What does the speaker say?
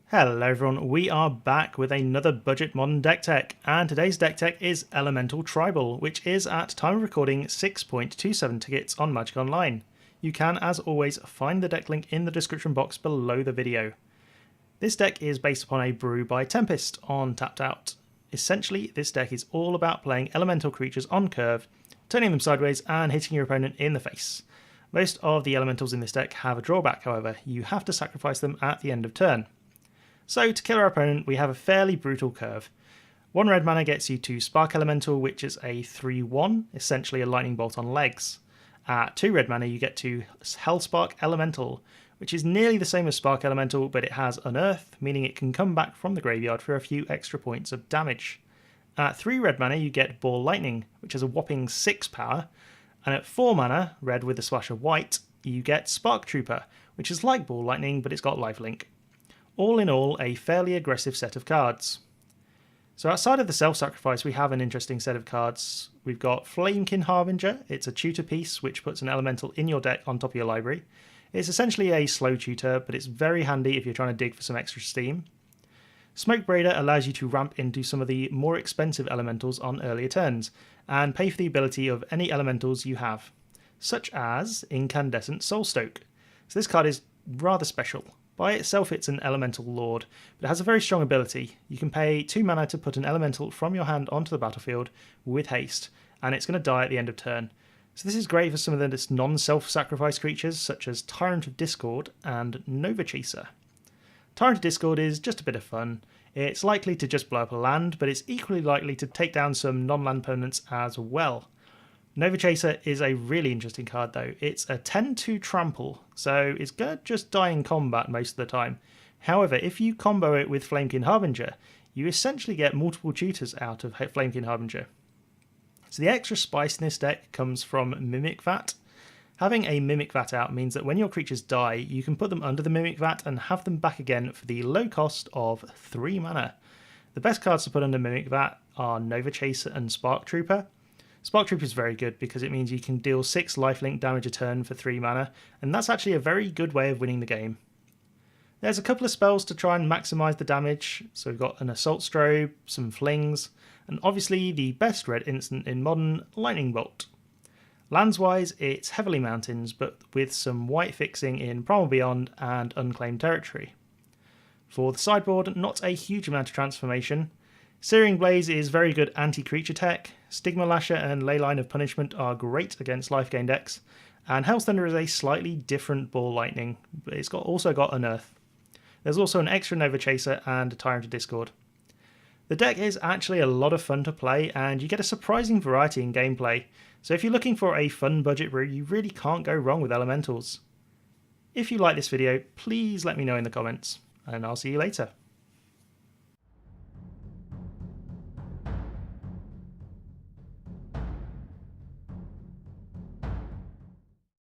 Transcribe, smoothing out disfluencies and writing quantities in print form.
Hello everyone, we are back with another budget modern deck tech, and today's deck tech is Elemental Tribal, which is at time of recording 6.27 tickets on Magic Online. You can, as always, find the deck link in the description box below the video. This deck is based upon a brew by Tempest on Tapped Out. Essentially, this deck is all about playing elemental creatures on curve, turning them sideways and hitting your opponent in the face. Most of the elementals in this deck have a drawback, however. You have to sacrifice them at the end of turn. So to kill our opponent, we have a fairly brutal curve. 1 red mana gets you to Spark Elemental, which is a 3/1, essentially a lightning bolt on legs. At 2 red mana you get to Hellspark Elemental, which is nearly the same as Spark Elemental, but it has Unearth, meaning it can come back from the graveyard for a few extra points of damage. At 3 red mana you get Ball Lightning, which has a whopping 6 power, and at 4 mana, red with a splash of white, you get Spark Trooper, which is like Ball Lightning but it's got lifelink. All in all, a fairly aggressive set of cards. So outside of the self-sacrifice, we have an interesting set of cards. We've got Flamekin Harbinger. It's a tutor piece which puts an elemental in your deck on top of your library. It's essentially a slow tutor, but it's very handy if you're trying to dig for some extra steam. Smoke Braider allows you to ramp into some of the more expensive elementals on earlier turns, and pay for the ability of any elementals you have, such as Incandescent Soulstoke. So this card is rather special. By itself it's an elemental lord, but it has a very strong ability. You can pay 2 mana to put an elemental from your hand onto the battlefield with haste, and it's going to die at the end of turn. So this is great for some of the non-self-sacrifice creatures such as Tyrant of Discord and Nova Chaser. Tyrant of Discord is just a bit of fun. It's likely to just blow up a land, but it's equally likely to take down some non-land opponents as well. Nova Chaser is a really interesting card though. It's a 10-2 trample, so it's going to just die in combat most of the time. However, if you combo it with Flamekin Harbinger, you essentially get multiple tutors out of Flamekin Harbinger. So the extra spice in this deck comes from Mimic Vat. Having a Mimic Vat out means that when your creatures die, you can put them under the Mimic Vat and have them back again for the low cost of 3 mana. The best cards to put under Mimic Vat are Nova Chaser and Spark Trooper. Spark Trooper is very good because it means you can deal 6 lifelink damage a turn for 3 mana, and that's actually a very good way of winning the game. There's a couple of spells to try and maximise the damage, so we've got an Assault Strobe, some Flings, and obviously the best red instant in Modern, Lightning Bolt. Lands-wise, it's heavily mountains, but with some white fixing in Primal Beyond and Unclaimed Territory. For the sideboard, not a huge amount of transformation. Searing Blaze is very good anti-creature tech, Stigma Lasher and Leyline of Punishment are great against life gain decks, and Hell's Thunder is a slightly different Ball Lightning, but it's also got Unearth. There's also an extra Nova Chaser and a Tyrant of Discord. The deck is actually a lot of fun to play, and you get a surprising variety in gameplay, so if you're looking for a fun budget brew, you really can't go wrong with elementals. If you like this video, please let me know in the comments, and I'll see you later.